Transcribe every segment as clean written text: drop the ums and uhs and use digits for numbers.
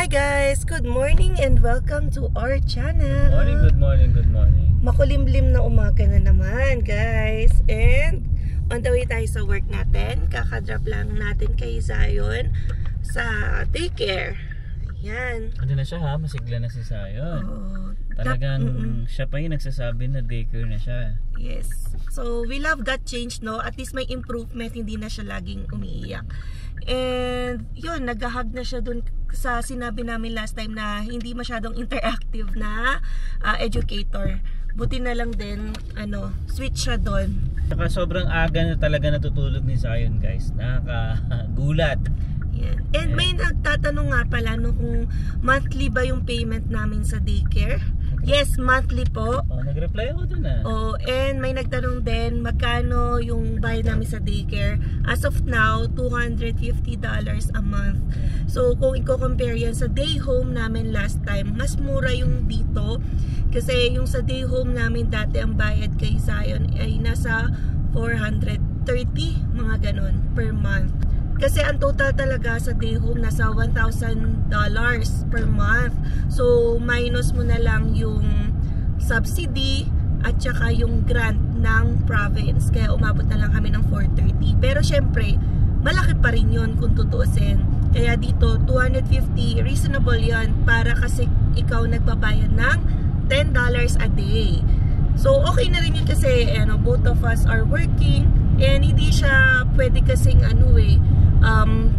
Hi guys! Good morning and welcome to our channel. Good morning. Makulimlim na umaga na naman guys. And on the way tayo sa work natin. Kakadrop lang natin kay Zion sa daycare. Ayan. Ano na siya ha? Masigla na si Zion. Talagang siya pa yung nagsasabi na daycare na siya. Yes. So we love that change, no? At least may improvement, hindi na siya laging umiiyak. And yun, naghahag na siya dun sa sinabi namin last time na hindi masyadong interactive na educator. Buti na lang din, switch siya dun. Saka sobrang aga na talaga natutulog ni Zion guys. Nakakagulat. Yan. And may nagtatanong nga pala kung monthly ba yung payment namin sa daycare. Yes, monthly po. Nag-reply ako dun and may nagtanong din magkano yung bayad namin sa daycare. As of now, $250 a month. So kung i-compare yan sa day home namin last time, mas mura yung dito. Kasi yung sa day home namin dati ang bayad kay Zion ay nasa 430, mga ganon, per month. Kasi ang total talaga sa day home nasa $1,000 per month. So minus mo na lang yung subsidy at saka yung grant ng province. Kaya umabot na lang kami ng 430. Pero syempre, malaki pa rin yun kung tutuusin. Kaya dito, 250, reasonable yan para kasi ikaw nagbabayad ng $10 a day. So okay na rin yun kasi both of us are working and hindi siya pwede kasing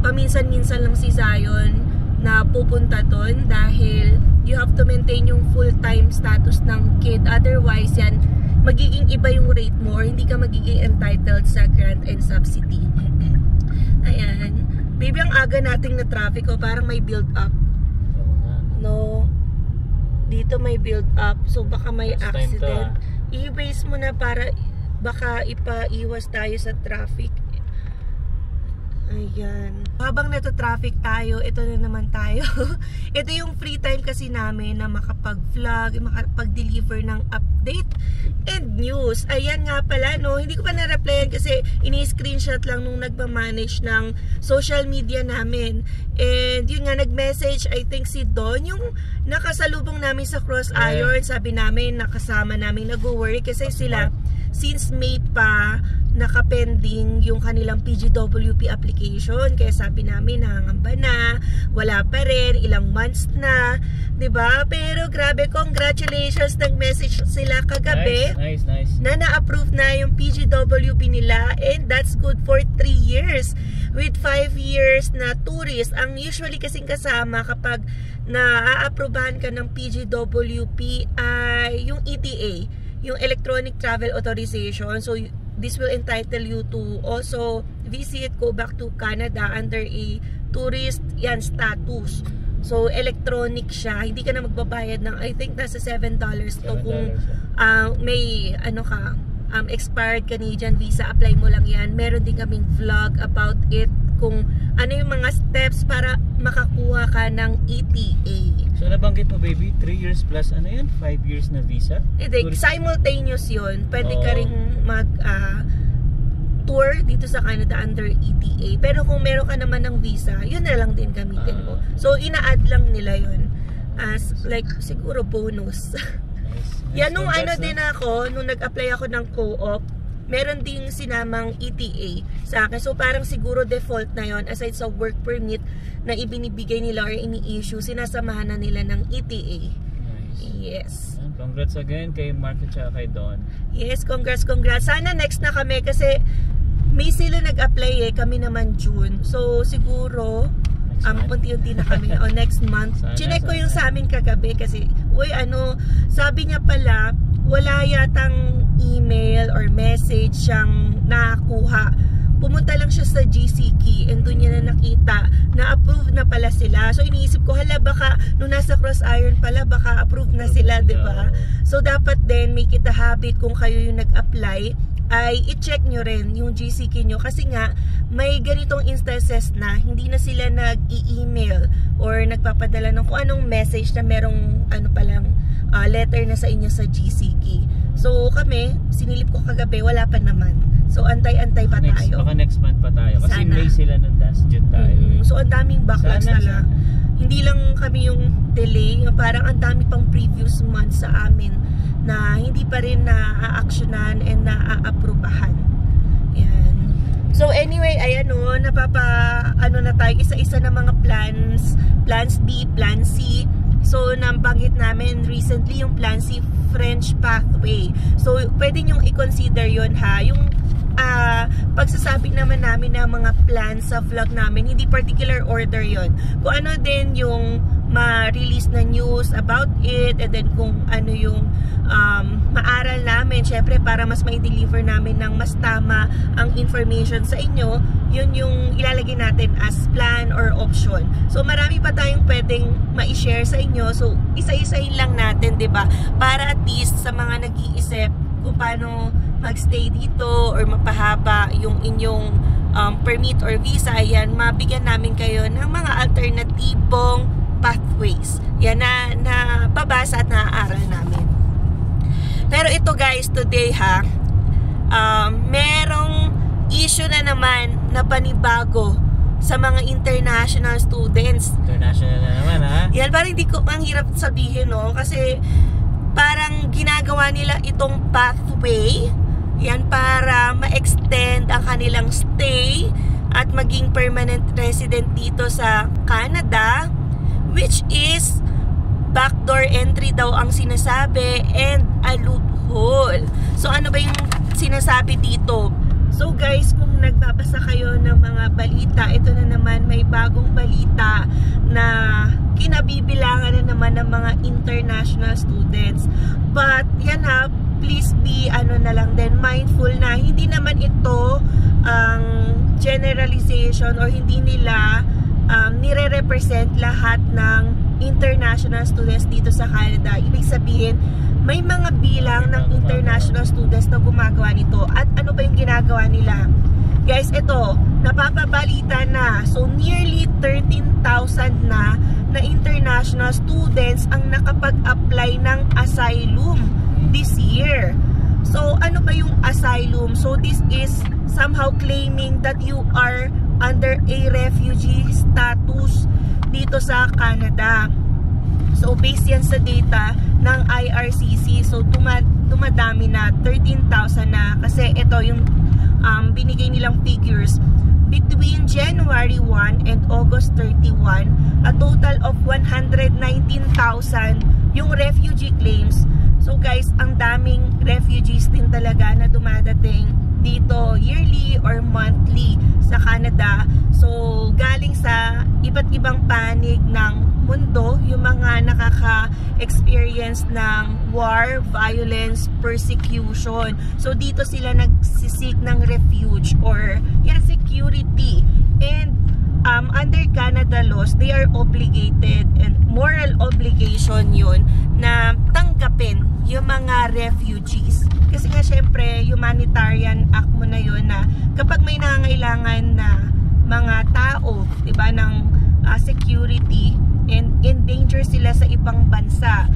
paminsan-minsan lang si Zion na pupunta doon dahil you have to maintain yung full-time status ng kid. Otherwise yan, magiging iba yung rate mo or hindi ka magiging entitled sa grant and subsidy. Ayan. Baby, ang aga nating na traffic parang may build up. No. Dito may build up. So baka may accident. I-base mo na para baka ipaiwas tayo sa traffic. Ayan. Habang nata-traffic tayo, ito na naman tayo. Ito yung free time kasi namin na makapag-vlog, makapag-deliver ng update and news. Ayan nga pala, hindi ko pa na-replyan kasi ini-screenshot lang nung nagmamanage ng social media namin. And yun nga, nag-message, I think si Don, yung nakasalubong namin sa Cross Iron, sabi namin, nakasama namin nag-worry kasi sila, since May pa, nakapending yung kanilang PGWP application. Kaya sabi namin, nangangamba na, wala pa rin, ilang months na, 'di ba? Pero grabe, congratulations, nag-message sila kagabi. Nice. Na na-approve na yung PGWP nila and that's good for 3 years. With 5 years na tourist, ang usually kasing kasama kapag na-aaprubahan ka ng PGWP ay yung ETA, yung Electronic Travel Authorization. So this will entitle you to also visit, go back to Canada under a tourist status. So electronic siya, hindi ka na magbabayad ng, I think nasa $7 to kung may expired Canadian visa, apply mo lang yan. Meron din kaming vlog about it, kung ano yung mga steps para makakuha ka ng ETA. So nabanggit mo baby, 3 years plus 5 years na visa? Simultaneous yun. Pwede ka ring mag tour dito sa Canada under ETA. Pero kung meron ka naman ng visa, yun na lang din gamitin mo. So ina-add lang nila yun as like siguro bonus. Yan nung din ako, nung nag-apply ako ng co-op, meron ding sinamang ETA sa akin. So parang siguro default na yon, aside sa work permit na ibinibigay nila or ini-issue, sinasamahan na nila ng ETA. Nice. Yes. Congrats again kay Mark at kay Don. Yes, congrats. Sana next na kami kasi May sila nag-apply kami naman June. So siguro unti-unti na kami next month. Chinek ko yung sa amin kagabi kasi sabi niya pala wala yatang email or message siyang nakakuha. Pumunta lang siya sa GCK and doon niya na nakita na approve na pala sila. So iniisip ko, baka nung nasa Cross Iron pala, baka approve na sila, diba? So dapat din make it a habit kung kayo yung nag-apply ay i-check nyo rin yung GCK nyo kasi nga may ganitong instances na hindi na sila nag-i-email or nagpapadala ng kung anong message na merong palang letter na sa inyo sa GCK. So kami, sinilip ko kagabi, wala pa naman. So antay-antay pa tayo. Baka next month pa tayo kasi sana. May sila ng last June tayo. So ang daming backlogs na lang. Hindi lang lang kami yung delay, parang ang dami pang previous months sa amin na hindi pa rin na-actionan and na-aaprubahan. Yan. So anyway, ayan o, na tayo isa-isa na mga plans B, plan C. So nabanggit namin recently yung plan C, French pathway. So pwede nyong i-consider yun ha, yung pagsasabi naman namin ng mga plans sa vlog namin, hindi particular order yon. Kung ano din yung ma-release na news about it, and then kung ano yung maaral namin, syempre para mas mai-deliver namin ng mas tama ang information sa inyo, yun yung ilalagay natin as plan or option. So marami pa tayong pwedeng ma-share sa inyo, so isa-isahin lang natin, 'di ba? Para at least sa mga nag-iisip kung paano magstay dito or mapahaba yung inyong permit or visa, ayan, mabigyan namin kayo ng mga alternatibong pathways. Yan na pabasa at naaaral namin. Pero ito guys, today ha, merong issue na naman na panibago sa mga international students. International na naman ha? Yan, parang hindi ko, ang hirap sabihin, no? Kasi parang ginagawa nila itong pathway, yan, para ma-extend ang kanilang stay at maging permanent resident dito sa Canada, which is backdoor entry daw ang sinasabi and a loophole. So ano ba yung sinasabi dito? So guys, kung nagbabasa kayo ng mga balita, ito na naman, may bagong balita na kinabibilangan na naman ng mga international students. But yan ha, please be na lang din mindful na hindi naman ito ang generalization or hindi nila nire-represent lahat ng international students dito sa Canada. Ibig sabihin, may mga bilang ng international students na gumagawa nito. At ano ba yung ginagawa nila? Guys, ito, napapabalita na. So, nearly 13,000 na international students ang nakapag-apply ng asylum this year. So, ano ba yung asylum? So, this is somehow claiming that you are under a refugee status dito sa Canada. So, based yan sa data ng IRCC. So, dumadami na, 13,000 na. Kasi ito yung binigay nilang figures. Between January 1 and August 31, a total of 119,000 yung refugee claims. So guys, ang daming refugees din talaga na dumadating dito yearly or monthly sa Canada. So galing sa iba't ibang panig ng mundo, yung mga nakaka-experience ng war, violence, persecution. So dito sila nagsisik ng refuge or security. And under Canada laws, they are obligated, and moral obligation yun, na tanggapin yung mga refugees. Kasi nga syempre, humanitarian act mo na yun na kapag may nangangailangan na mga tao, diba, ng security and in danger sila sa ibang bansa,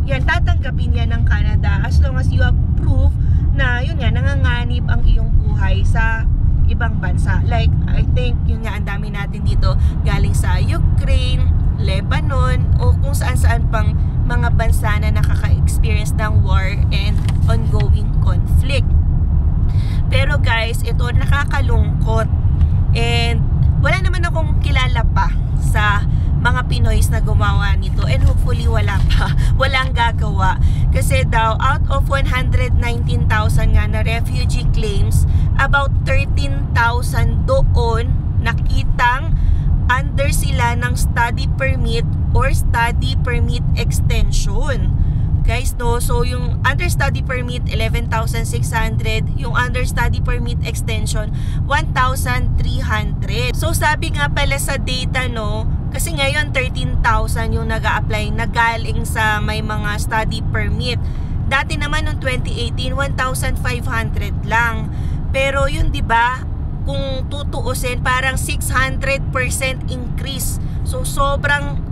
yan, tatanggapin yan ng Canada as long as you have proof na yun nga, nanganganib ang iyong buhay sa ibang bansa. Like, I think, yun nga, ang dami natin dito galing sa Ukraine, Lebanon, o kung saan-saan pang mga bansa na nakaka-experience ng war and ongoing conflict. Pero guys, ito nakakalungkot. And wala naman akong kilala pa sa mga Pinoys na gumawa nito, and hopefully wala pa, walang gagawa. Kasi daw, out of 119,000 nga na refugee claims, about 13,000 doon nakitang under sila ng study permit or study permit extension. Guys, no? So, yung understudy permit, 11,600. Yung understudy permit extension, 1,300. So, sabi nga pala sa data, no? Kasi ngayon, 13,000 yung nag-a-apply na galing sa may mga study permit. Dati naman, noong 2018, 1,500 lang. Pero yun, di ba? Kung tutuusin, parang 600% increase. So, sobrang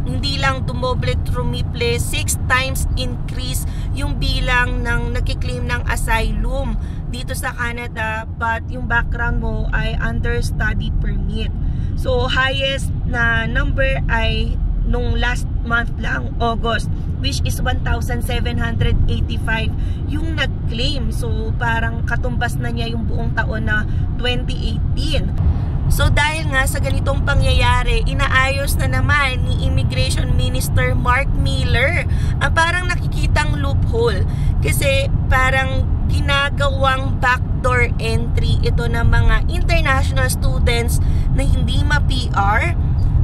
hindi lang dumoble, trumiple, 6 times increase yung bilang ng nagkiklaim ng asylum dito sa Canada, but yung background mo ay under study permit. So highest na number ay nung last month lang, August, which is 1,785 yung nag-claim. So parang katumbas na niya yung buong taon na 2018. So dahil nga sa ganitong pangyayari, inaayos na naman ni Immigration Minister Mark Miller ang parang nakikitang loophole. Kasi parang ginagawang backdoor entry ito ng mga international students na hindi ma-PR.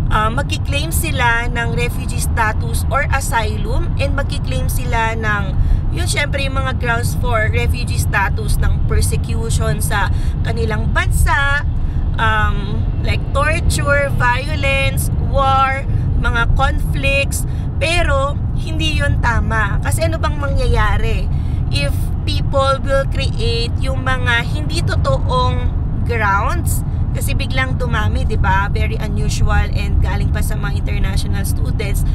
Magki-claim sila ng refugee status or asylum, and magki-claim sila ng yun syempre yung mga grounds for refugee status ng persecution sa kanilang bansa, like torture, violence, war, mga conflicts. Pero hindi yun tama. Kasi ano bang mangyayari if people will create yung mga hindi totoong grounds? Kasi biglang dumami, 'di ba? Very unusual, and galing pa sa mga international students.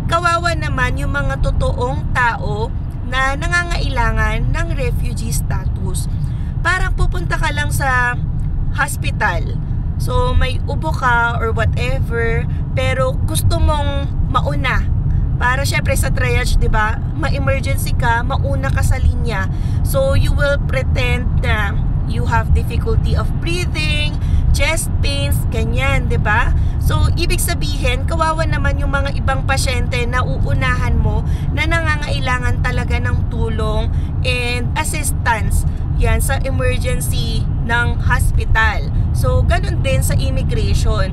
Kawawa naman yung mga totoong tao na nangangailangan ng refugee status. Parang pupunta ka lang sa hospital. So may ubo ka or whatever, pero gusto mong mauna. Para syempre sa triage, 'di ba? Ma-emergency ka, mauna ka sa linya. So you will pretend na you have difficulty of breathing, chest pains, ganyan, 'di ba? So ibig sabihin, kawawa naman yung mga ibang pasyente na uunahan mo na nangangailangan talaga ng tulong and assistance yan sa emergency ng hospital. So ganun din sa immigration.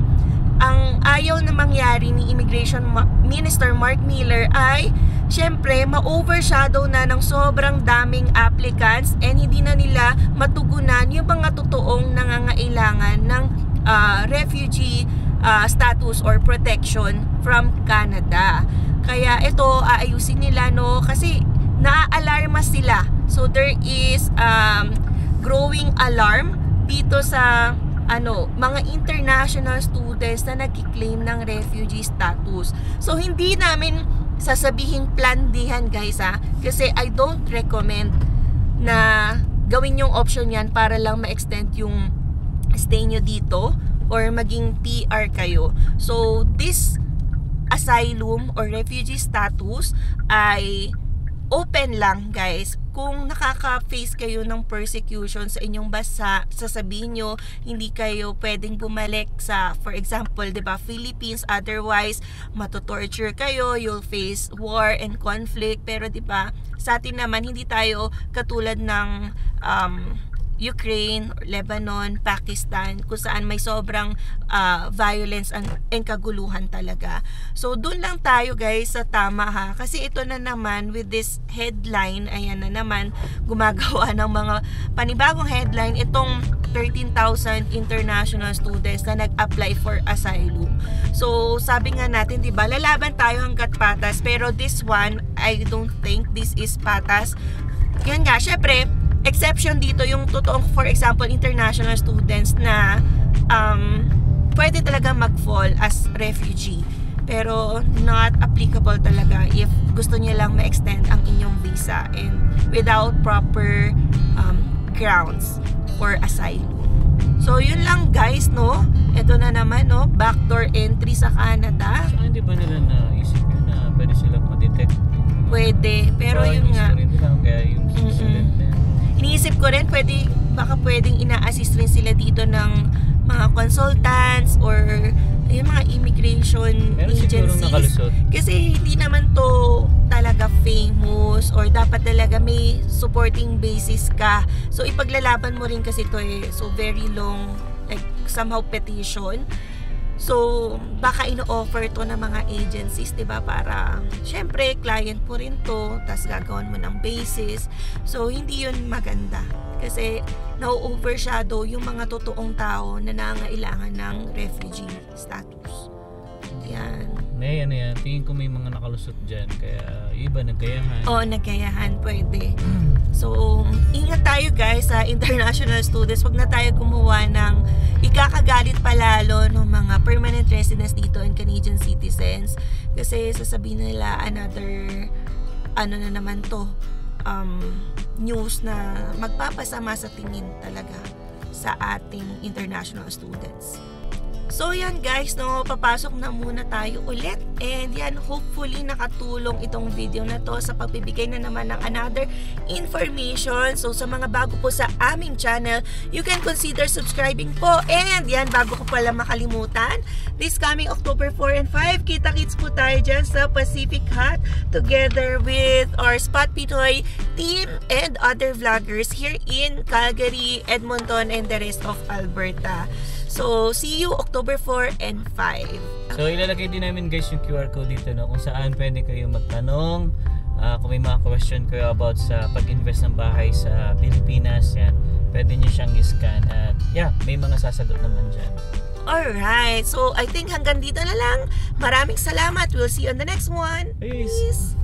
Ang ayaw na mangyari ni Immigration Minister Mark Miller ay syempre ma-overshadow na ng sobrang daming applicants, and hindi na nila matugunan yung mga totoong nangangailangan ng refugee status or protection from Canada. Kaya ito aayusin nila, no, kasi naaalarma sila. So there is growing alarm dito sa mga international students na nagki-claim ng refugee status. So hindi namin sasabihing plan Dhan, guys, kasi I don't recommend na gawin yung option yan para lang ma-extend yung stay nyo dito or maging PR kayo. So this asylum or refugee status ay open lang, guys. Kung nakaka-face kayo ng persecution sa inyong bansa, sasabihin nyo hindi kayo pwedeng bumalik sa, for example, 'di ba, Philippines, otherwise matotorture kayo, you'll face war and conflict. Pero 'di ba, sa atin naman hindi tayo katulad ng Ukraine, Lebanon, Pakistan, kung saan may sobrang violence and kaguluhan talaga. So doon lang tayo, guys, sa tama, ha, kasi ito na naman with this headline, ayan na naman gumagawa ng mga panibagong headline itong 13,000 international students na nag-apply for asylum. So sabi nga natin, 'di ba, lalaban tayo hangga't patas, pero this one I don't think this is patas. Yan nga, syempre exception dito yung totoong, for example, international students na pwede talaga mag-fall as refugee, pero not applicable talaga if gusto niya lang ma-extend ang inyong visa and without proper grounds for asylum. So yun lang, guys, no? Ito na naman, no, backdoor entry sa Canada. So hindi ba nila naisip yun na pwede silang ma-detect? Pwede, pero yun nga, kaya yung student na iniisip ko rin, baka pwedeng ina-assist rin sila dito ng mga consultants or yung mga immigration agencies. Kasi hindi naman to talaga famous or dapat talaga may supporting basis ka. So ipaglalaban mo rin kasi to so very long, like somehow petition. So baka ino-offer to ng mga agencies, 'di ba, para syempre client mo rin to, tas gagawin mo ng basis. So hindi yun maganda kasi na-overshadow yung mga totoong tao na nangangailangan ng refugee status. Yan. Yan. Tingin ko may mga nakalusot dyan. Kaya iba naggayahan. Oo, naggayahan. Pwede. So, ingat tayo, guys, sa international students. Huwag na tayo gumawa ng ikakagalit palalo ng mga permanent residents dito and Canadian citizens. Kasi sasabihin nila another, na naman to, news na magpapasama sa tingin talaga sa ating international students. So yan guys, no, papasok na muna tayo ulit. And yan, hopefully nakatulong itong video na to sa pagbibigay na naman ng another information. So sa mga bago po sa aming channel, you can consider subscribing po. And yan, bago ko pala makalimutan, this coming October 4 and 5, kita-kits po tayo dyan sa Pacific Hut together with our Spot Pinoy team and other vloggers here in Calgary, Edmonton, and the rest of Alberta. So, see you October 4 and 5. So, ilalagay din namin guys yung QR code dito, no, kung saan pwede kayo magtanong. Kung may mga question kayo about sa pag-invest ng bahay sa Pilipinas, yan, pwede nyo siyang i-scan. At yeah, may mga sasagot naman dyan. Alright, so I think hanggang dito na lang. Maraming salamat. We'll see you on the next one. Peace!